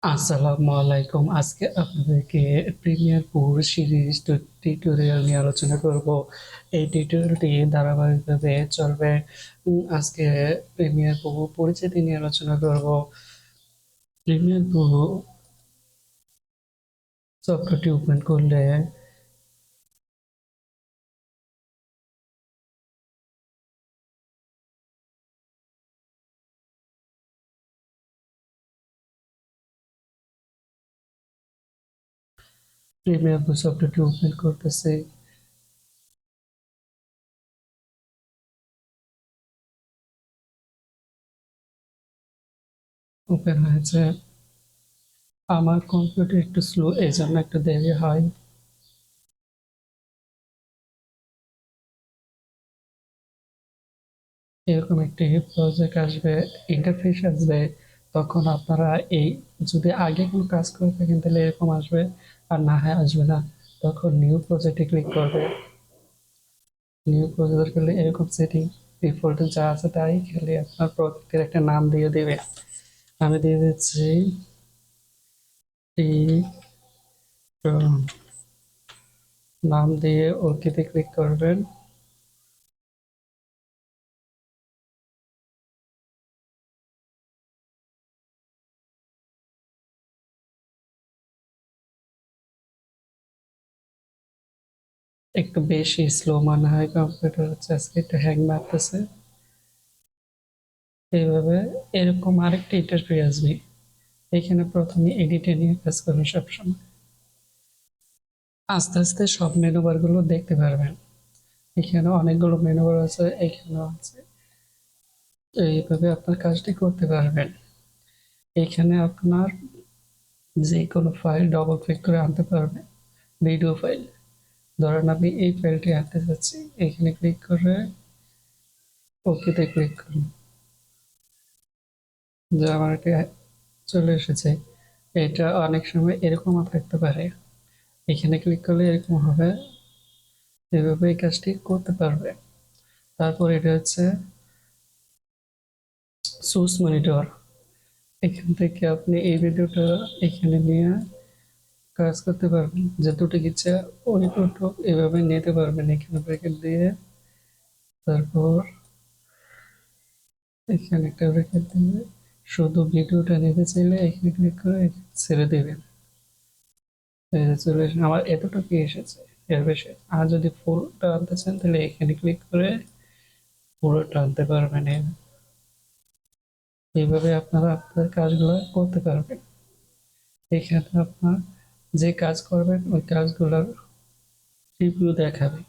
আসসালামু আলাইকুম। আজকে আপনাদেরকে প্রিমিয়ার প্রো সিরিজ টিউটোরিয়াল নিয়ে আলোচনা করব। এই টিউটোরিয়ালটি ধারাবাহিকভাবে চলবে। আজকে প্রিমিয়ার প্রো পরিচিতি নিয়ে আলোচনা করব। প্রিমিয়ার প্রো সফটওয়্যারটি ওপেন করলে প্রিমিয়ার প্রো সফটওয়্যারটি ওপেন করতেছে। ওপেন হয়েছে। আমার কম্পিউটার একটু স্লো, এই জন্য একটু দেরি হয়। এরকম একটি প্রজেক্ট আসবে, ইন্টারফেস আসবে। তখন আপনারা এই যদি আগে কোনো কাজ করে থাকেন তাহলে এরকম আসবে, আর না হয় আসবে না। তখন নিউ প্রজেক্টে ক্লিক করবে। নিউ প্রজেক্ট করলে এরকম সেটিং ডিফল্টে যা আছে তাই, খালি আপনার প্রজেক্টের একটা নাম দিয়ে দেবে। আমি দিয়ে দিচ্ছি টি, নাম দিয়ে ওকেতে ক্লিক করবেন। একটু বেশি স্লো মনে হয়, কম্পিউটার হচ্ছে আজকে একটু হ্যাং মারতেছে। এইভাবে এরকম আরেকটা ইন্টারফেস আসবে। এখানে প্রথমে এডিটে নিয়ে কাজ করবেন সবসময়। আস্তে আস্তে সব মেনু বারগুলো দেখতে পারবেন। এখানে অনেকগুলো মেনু বার আছে, এখানেও আছে। এইভাবে আপনার কাজটি করতে পারবেন। এখানে আপনার যে কোনো ফাইল ডবল ক্লিক করে আনতে পারবেন। ভিডিও ফাইল, ধরেন আমি এই ফাইলটি আনতে চাচ্ছি, এখানে ক্লিক করে ওকেতে ক্লিক করুন। যে আমার এটি চলে এসেছে। এটা অনেক সময় এরকমও থাকতে পারে, এখানে ক্লিক করলে এরকম হবে। এভাবে এই কাজটি করতে পারবে। তারপর এটা হচ্ছে সোর্স মনিটর। এখান থেকে আপনি এই ভিডিওটা এখানে নিয়ে কাজ করতে পারবেন। যতটুকু ইচ্ছা ওইটুকু এভাবে নিতে পারবেন। এখানে ব্র্যাকেট দিয়ে, তারপর এখানে একটা ব্র্যাকেট দিয়ে শুধু ভিডিওটা নিতে চাইলে এখানে ক্লিক করে ছেড়ে দেবেন। এই যে চলে এসে আমার এতটুকু এসেছে, এর বেশি। আর যদি পুরোটা আনতে চান তাহলে এখানে ক্লিক করে পুরোটা আনতে পারবেন। এইভাবে আপনারা আপনার কাজগুলো করতে পারবেন। এখানে আপনার যে কাজ করবেন ওই কাজগুলোর রিভিউ দেখাবে।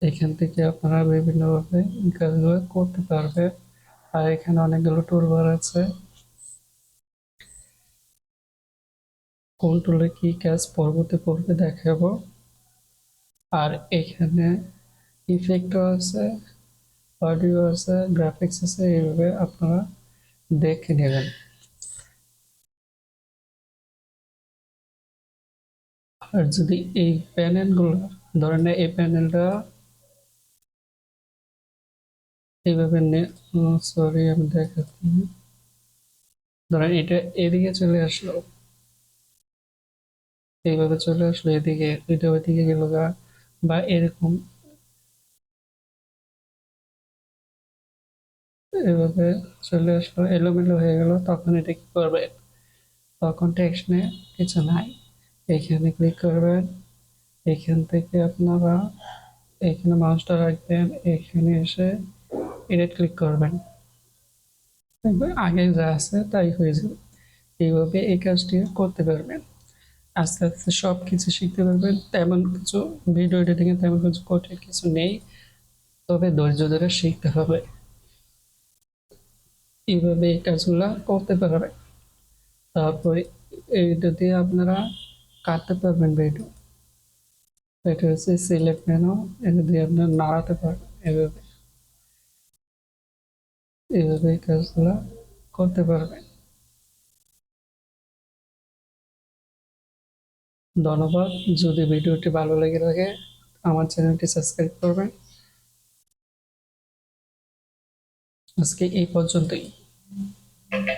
এখান থেকে আপনারা বিভিন্নভাবে কাজগুলো করতে পারবেন। আর এখানে অনেকগুলো টুলবার আছে, কোন টুলে কি কাজ পরবর্তী পর্বে দেখাবো। আর এখানে ইফেক্টও আছে, অডিও আছে, গ্রাফিক্স আছে। এইভাবে আপনারা দেখে নেবেন। আর যদি এই প্যানেলগুলো, ধরেন এই প্যানেলটা এইভাবে সরি আমি দেখাচ্ছি। ধরেন এটা এদিকে চলে আসলো, এইভাবে চলে আসলো এদিকে, এটা ওইদিকে গেল গা, বা এরকম এভাবে চলে আসলো, এলোমেলো হয়ে গেল। তখন এটা কি করবে? তখন টেক্সটে কিছু নাই, এখানে ক্লিক করবেন। এখান থেকে আপনারা এখানে মাউসটা রাখবেন, এখানে এসে এডিট ক্লিক করবেন। দেখবেন আগে যা আছে তাই হয়ে যাবে। এইভাবে এই কাজটি করতে পারবেন। আস্তে আস্তে সব কিছু শিখতে পারবেন। তেমন কিছু ভিডিও এডিটিংয়ে তেমন কিছু কঠিন কিছু নেই, তবে ধৈর্য ধরে শিখতে হবে। এইভাবে এই কাজগুলা করতে পারবেন। তারপরে এইটা দিয়ে আপনারা কাটতে পারবেন ভিডিও। এটা হচ্ছে সিলেক্ট মেনু, এটা দিয়ে আপনারা নাড়াতে পারবেন। এভাবে এইভাবে এই কাজগুলা করতে পারবেন। ধন্যবাদ। যদি ভিডিওটি ভালো লেগে থাকে আমার চ্যানেলটি সাবস্ক্রাইব করবেন। আজকে এই পর্যন্তই।